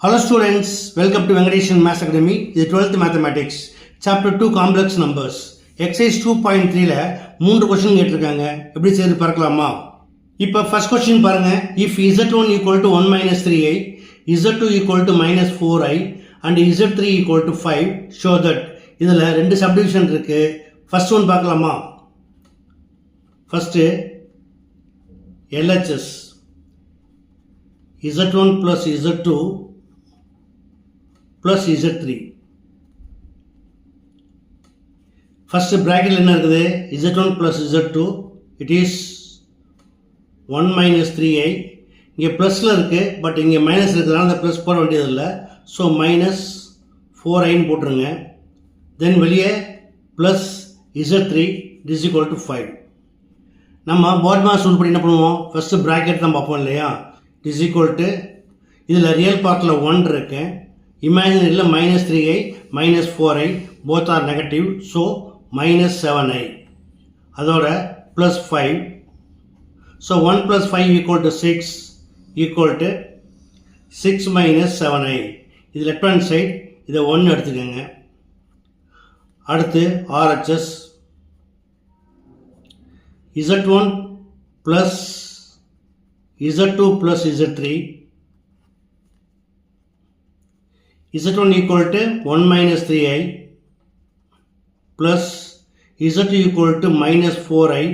Hello students, welcome to Venkateshan Maths Academy. This is 12th Mathematics, Chapter 2 Complex Numbers. Exercise 2.3ல 3 question கேட்டிருக்காங்க. எப்படி செய்து பார்க்கலாமா? இப்போ first question பாருங்க. If z1 equal to 1 minus 3i, z2 equal to minus 4i and z3 equal to 5, show that இதில் ரெண்டு subdivision இருக்கு. First one பார்க்கலாமா? First LHS z1 plus z2 plus z3. First bracket என்ன இருக்குது? z1 plus z2, it is 1 minus 3i. இங்கே ப்ளஸில் இருக்குது, but இங்கே மைனஸ் இருக்கிறதுனால அந்த ப்ளஸ் போட வேண்டியதில்லை. ஸோ மைனஸ் 4iன்னு போட்டுருங்க. தென் வெளியே plus z3 is equal to 5. நம்ம பாட்மாஸ் ரூல் படி என்ன பண்ணுவோம்? ஃபஸ்ட்டு ப்ராக்கெட் தான் பார்ப்போம் இல்லையா? is equal to, இதில் ரியல் பார்ட்டில் 1 இருக்கு, இமேஜினரியில் minus 3i minus 4i both are negative, so minus 7i அதோட plus 5. So 1 plus 5 equal to 6 equal to 6 minus 7i. இது லெஃப்ட் ஹேண்ட் சைட், இதை 1 எடுத்துக்கோங்க. அடுத்து RHS z1 plus z2 plus z3, z1 equal to 1 minus 3i plus z2 equal to minus 4i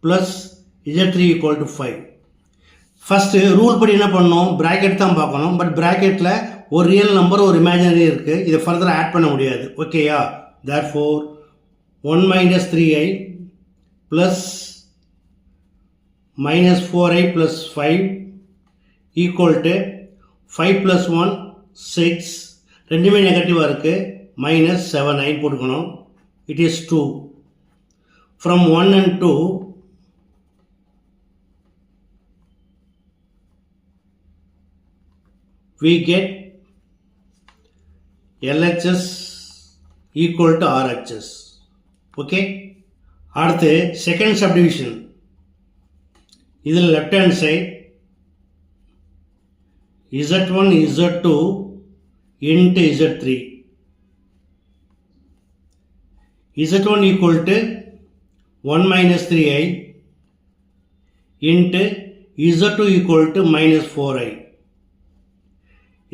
plus z3 equal to 5. First rule படி என்ன பண்ணணும்? Bracket தான் பார்க்கணும், but ப்ராக்கெட்டில் ஒரு ரியல் நம்பர் ஒரு இமேஜினரி இருக்குது, இதை ஃபர்தராக ஆட் பண்ண முடியாது. ஓகேயா? therefore 1 minus 3i plus minus 4i plus 5 equal to 5 plus 1 6, ரெண்டுமே நெகட்டிவாக இருக்குது, மைனஸ் 7i போட்டுக்கணும். It is 2. From 1 and 2 we get LHS equal to RHS. Okay, அடுத்து செகண்ட் சப்டிவிஷன். இதில் left hand side z1 z2 into z3, z1 equal to 1 minus 3i into z2 equal to minus 4i.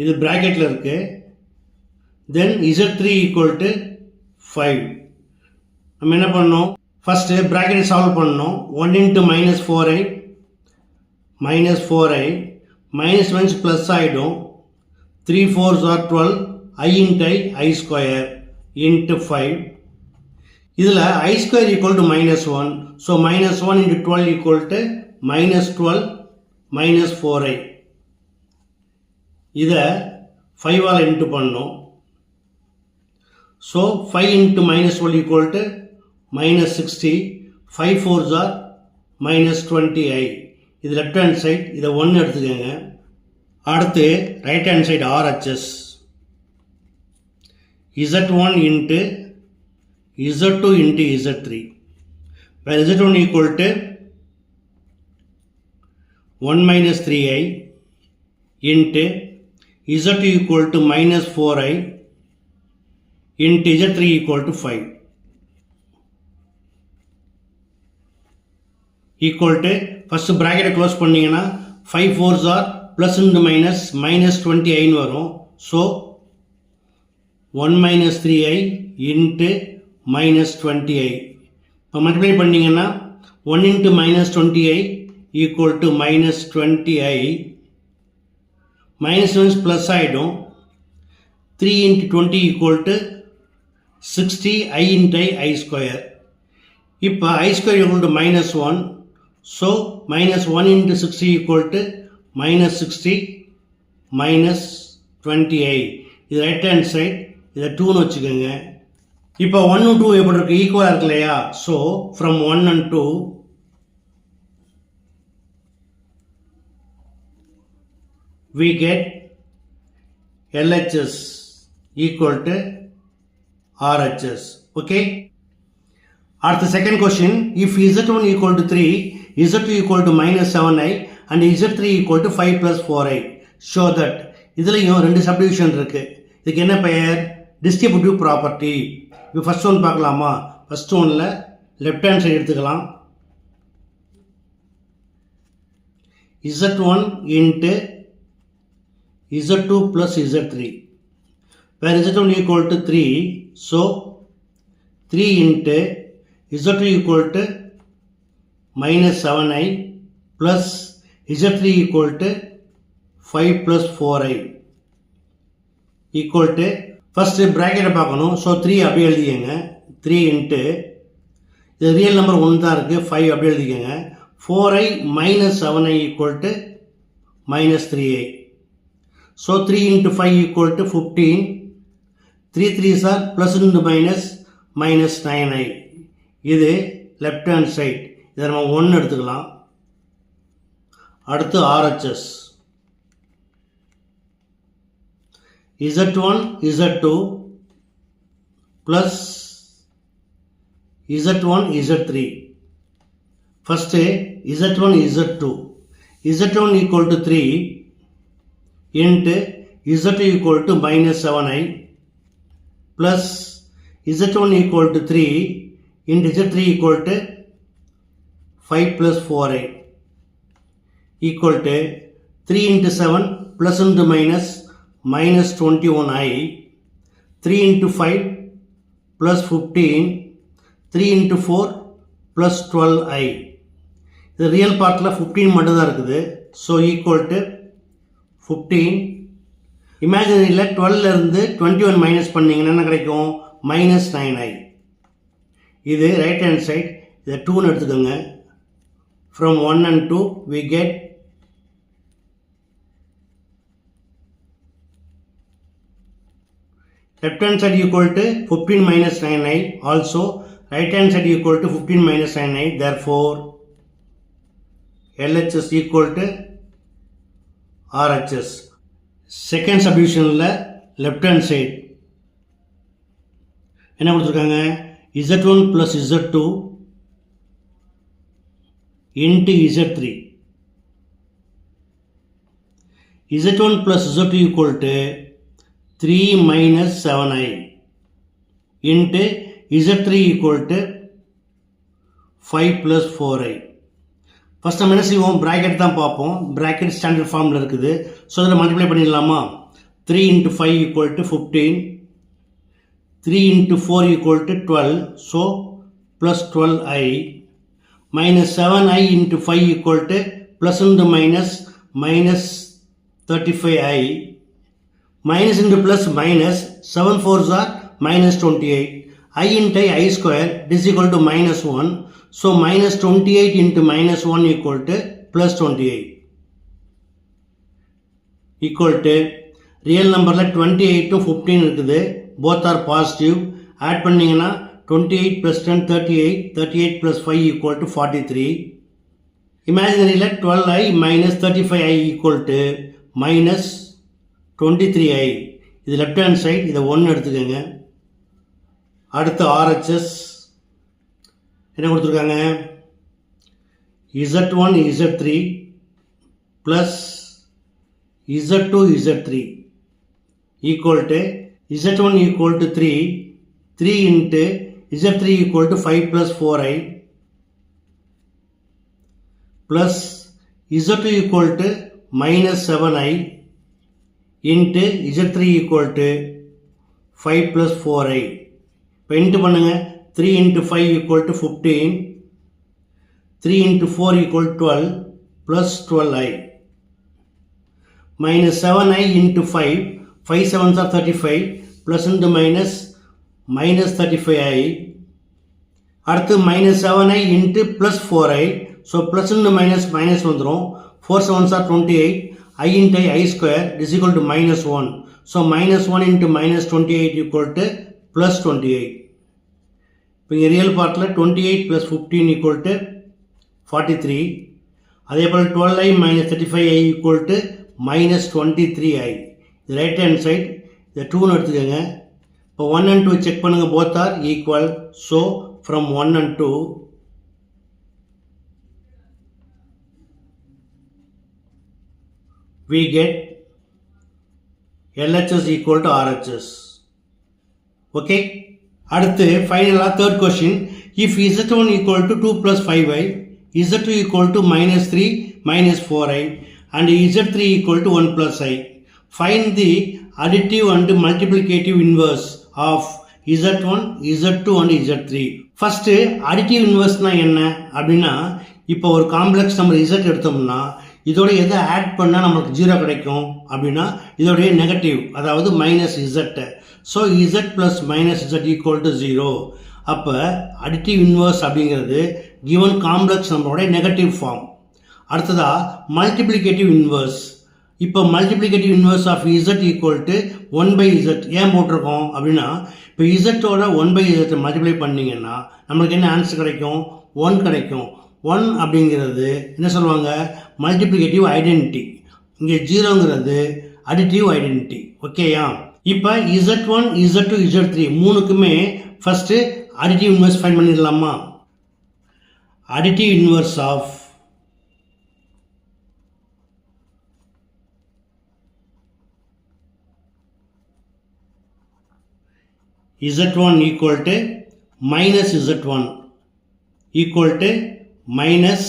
இது பிராக்கெட்டில் இருக்கு. தென் z3 equal to 5. நம்ம என்ன பண்ணணும்? First பிராக்கெட்டை solve பண்ணணும். 1 into minus 4i minus 4i minus minus plus ஆகிடும். 3 4s are 12, I into I square into 5. இதில் I square equal to minus 1, so minus 1 into 12 equal to minus 12 minus 4i. இதை 5ஆல் into பண்ணணும். So 5 into minus 12 equal to minus 60, 5 4s are minus 20i. இது left hand side, இதை 1 எடுத்துக்கோங்க. அடுத்து right hand side RHS z1 into z2 into z3, where z1 equal to 1 minus 3i into z2 equal to minus 4i into z3 equal to 5 equal to, first ப்ராக்கெட்டை close பண்ணிங்கன்னா 5 4s are plus into minus minus 20iன்னு வரும். ஸோ 1 minus 3i into minus 20i. இப்போ multiply பண்ணிங்கன்னா 1 into minus 20i equal to minus 20i. Minus minus plus ஆகிடும். 3 into 20 equal to 60 I into I square. இப்போ I square equal to minus 1, so minus 1 into 60 equal to minus 60 minus 20i. இது right hand side, இதை 2ன்னு வச்சுக்கோங்க. இப்போ 1 2 எப்படி இருக்குது? ஈக்குவலாக இருக்கு இல்லையா? So from 1 and 2 we get LHS equal to RHS. Okay. அடுத்த second question. If z1 equal to 3, z2 equal to minus 7i and z3 equal to 5 plus 4i, show that இதுலேயும் ரெண்டு சப்டிவிஷன் இருக்குது. இதுக்கு என்ன பெயர்? Distributive property. இப்போ first one பார்க்கலாமா? First ஒன்னில் லெஃப்ட் ஹேண்ட் சைடு எடுத்துக்கலாம். Z1 into Z2 plus Z3, where Z1 equal to 3, so 3 into Z2 equal to minus 7i plus Z3 equal to 5 plus 4i equal to, first bracket பார்க்கணும். So 3 அப்படியே எழுதிக்கங்க. 3 into, இது real number 1 தான் இருக்குது, 5 அப்படியே எழுதிக்கங்க. 4i minus 7i equal to minus 3i. So 3 into 5 equal to 15. 3 3s are plus into minus minus 9i. இது left hand side. இதை நம்ம 1 எடுத்துக்கலாம். அடுத்து RHS. Z1 Z2 plus Z1 Z3. First Z1 Z2. Z1 equal to 3 into Z2 equal to minus 7i plus Z1 equal to 3 into Z3 equal to 5 plus 4i equal to 3 into 7 plus into minus minus 21i, 3 into 5 plus 15, 3 into 4 plus 12i. இது real பார்ட்டில் 15 மட்டும் தான் இருக்குது. So equal to 15. இமேஜினரியில் 12லேருந்து 21 minus பண்ணிங்கன்னா என்ன கிடைக்கும்? minus 9i. இது right hand side. இதை 2ன்னு எடுத்துக்கோங்க. From 1 and 2 we get left hand side equal to 15 minus 9i, also right hand side equal to 15 minus 9i. Therefore LHS equal to RHS. Second subdivision left hand side என்ன கொடுத்துருக்காங்க? Z1 plus Z2 into Z3. Z1 plus Z2 equal to 3 minus 7i into Z3 equal to 5 plus 4i. First நம்ம என்ன செய்வோம்? Bracket தான் பார்ப்போம். Bracket standard ஃபார்மில் இருக்குது. So இதில் மல்டிப்ளை பண்ணிடலாமா? 3 into 5 equal to 15, 3 into 4 equal to 12, so plus 12i, minus 7i into 5 equal to plus into minus minus 35i, minus into plus minus 7 4s are minus 28, I into I square is equal to minus 1, so minus 28 into minus 1 equal to plus 28 equal to real numberல 28 to 15 இருக்குது. both are positive. add பண்ணீங்கன்னா 28 plus 10 38, 38 plus 5 equal to 43. இமேஜினரியில் 12i minus 35i equal to minus 23i. இது left hand side. இதை 1 எடுத்துக்கோங்க. அடுத்து RHS என்ன கொடுத்துருக்காங்க? Z1 Z3 plus Z2 Z3 equal to Z1 equal to 3, 3 into Z3 equal to 5 plus 4i plus Z2 equal to minus 7i into Z3 equal to 5 plus 4i. இப்போ into பண்ணுங்க. 3 into 5 equal to 15, 3 into 4 equal to 12 plus 12i, minus 7i into 5, 5 7s are 35 plus into minus minus 35i. அடுத்து minus 7i into plus 4i, so plus into minus minus வந்துரும். 4 7s are 28, I into I square is equal to minus 1, so minus 1 into minus 28 equal to plus 28. இப்போ இங்கே real பார்ட்டில் 28 plus 15 equal to 43. அதே போல் 12i minus 35i equal to minus 23i. இது right hand side. இதை 2ன்னு எடுத்துக்கோங்க. இப்போ 1 and 2 check பண்ணுங்கள். both are equal. So from 1 and 2 we get LHS equal to RHS. Okay. அடுத்து ஃபைனலாக third question, if Z1 equal to 2 plus 5i, Z2 equal to minus 3 minus 4i and Z3 equal to 1 plus i. Find the additive and multiplicative inverse of Z1, Z2 and Z3. First additive inverseனா என்ன அப்படின்னா, இப்போ ஒரு complex number Z எடுத்தோம்னா இதோட எதை add பண்ணால் நம்மளுக்கு 0 கிடைக்கும் அப்படின்னா இதோடைய நெகட்டிவ், அதாவது minus Z. So Z plus minus Z equal to 0. அப்போ அடிட்டிவ் இன்வர்ஸ் அப்படிங்கிறது கிவன் காம்ப்ளெக்ஸ் நம்பரோட நெகட்டிவ் ஃபார்ம். அடுத்ததாக மல்டிப்ளிகேட்டிவ் இன்வர்ஸ். இப்போ multiplicative inverse of Z equal to 1/Z ஏன் போட்டிருக்கோம் அப்படின்னா, இப்போ Z-ஓட 1/Z மல்டிப்ளை பண்ணிங்கன்னா நம்மளுக்கு என்ன ஆன்சர் கிடைக்கும்? 1 கிடைக்கும். 1 அப்படிங்கிறது என்ன சொல்லுவாங்க? Multiplicative identity. இங்கே 0ங்கிறது அடிட்டிவ் ஐடென்டிட்டி. ஓகேயா? இப்போ Z1, Z2, Z3 மூணுக்குமே ஃபஸ்ட்டு அடிட்டிவ் இன்வர்ஸ் ஃபைண்ட் பண்ணிடலாமா? Additive inverse of Z1 equal to minus Z1 equal to minus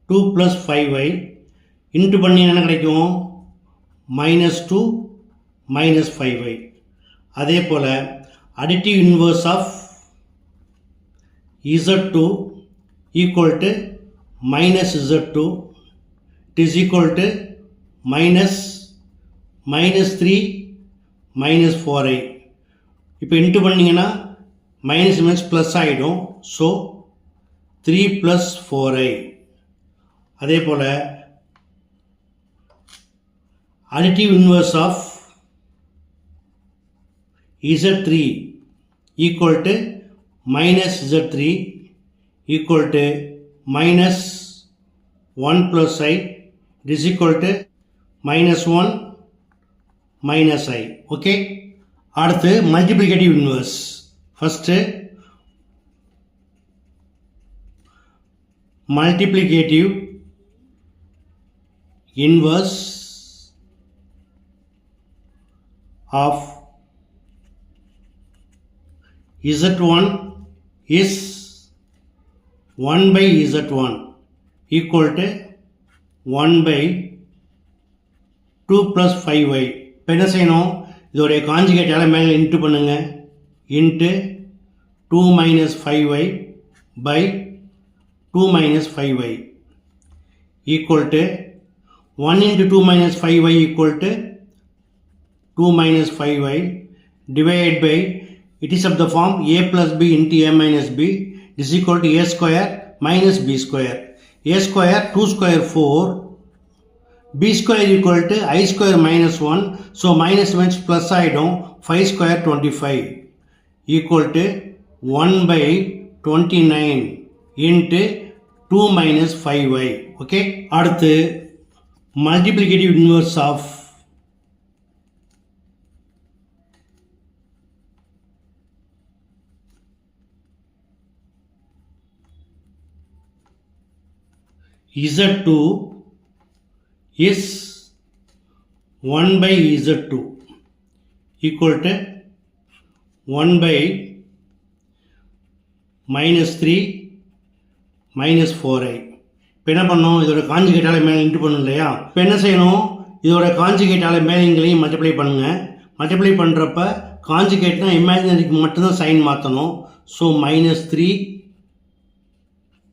2 plus 5i into பண்ணி என்ன கிடைக்கும்? minus 2 minus 5i. அதே போல் additive inverse of Z2 equal to minus Z2 it is equal to minus 3 minus 4i. இப்போ into பண்ணிங்கன்னா minus minus plus ஆகிடும். So 3 plus 4i. அதே போல் additive inverse of Z3 equal to minus Z3 equal to minus 1 plus i it is equal to minus 1 minus i. Okay. அடுத்து multiplicative inverse. First multiplicative inverse of Z1 is 1/Z1 equal to 1/2 plus 5i. இப்போ என்ன செய்யணும்? இதோடைய காஞ்சிகேட்டால மேலே into பண்ணுங்க. Into 2 minus 5i by 2 minus 5i equal to 1 into 2 minus 5i equal to 2 minus 5i divided by, it is of the form a plus b into a minus b is equal to a square minus b square. A square 2 square 4, b square equal to I square minus 1. So minus minus plus ஆயிடும். 5 square 25 equal to 1/29 into 2 minus 5i. Okay. அடுத்து multiplicative inverse of Z2 is 1/Z2 equal to 1/-3 minus 4i. இப்போ என்ன பண்ணோம்? இதோட காஞ்சிகேட்டால மேலே into பண்ணணும் இல்லையா? இப்போ என்ன செய்யணும்? இதோட காஞ்சிகேட்டால மேலே இங்கேயும் மல்டிப்ளை பண்ணுங்கள். மல்டிப்ளை பண்ணுறப்ப காஞ்சிகேட்னா இமேஜினரிக்கு மட்டும்தான் சைன் மாற்றணும். So -3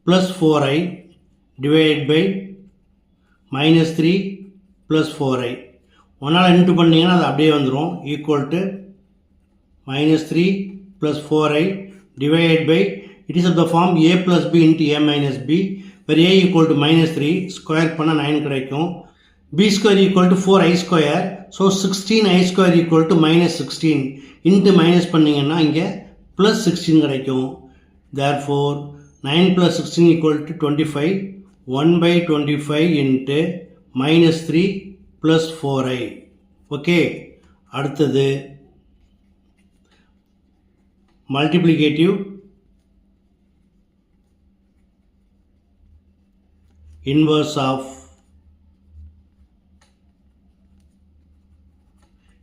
plus 4i divided by -3 plus 4i. ஒன்றால் இன்ட்டு பண்ணிங்கன்னா அது அப்படியே வந்துடும். Equal to -3 plus 4i divided by, it is of the form a plus b into a minus b, where a equal to -3 square பண்ணால் 9 கிடைக்கும். b square equal to 4i square. So 16i square equal to -16 into minus பண்ணிங்கன்னா இங்கே +16 கிடைக்கும். therefore 9 plus 16 equal to 25. 1/25 into -3 plus 4i. Okay. அடுத்தது multiplicative inverse of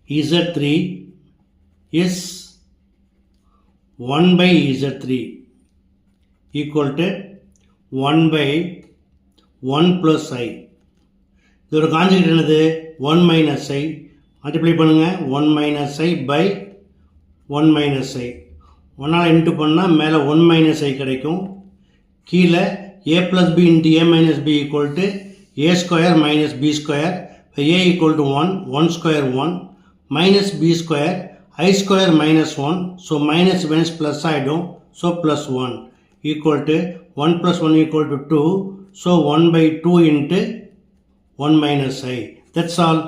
Z3 is 1 by Z3 equal to 1 by 1 plus I. இதோட conjugate என்னது 1 minus I. Multiply பண்ணுங்க 1 minus I by 1 minus I. 1ஆல் into பண்ணால் மேலே 1 minus I கிடைக்கும். கீழே a plus b into a minus b equal to a square minus b square. a equal to 1, 1 square 1 minus b square, I square minus 1. So minus means plus ஆயிடும். So plus 1 equal to 1 plus 1 equal to 2. So 1 by 2 into 1 minus I. That's all.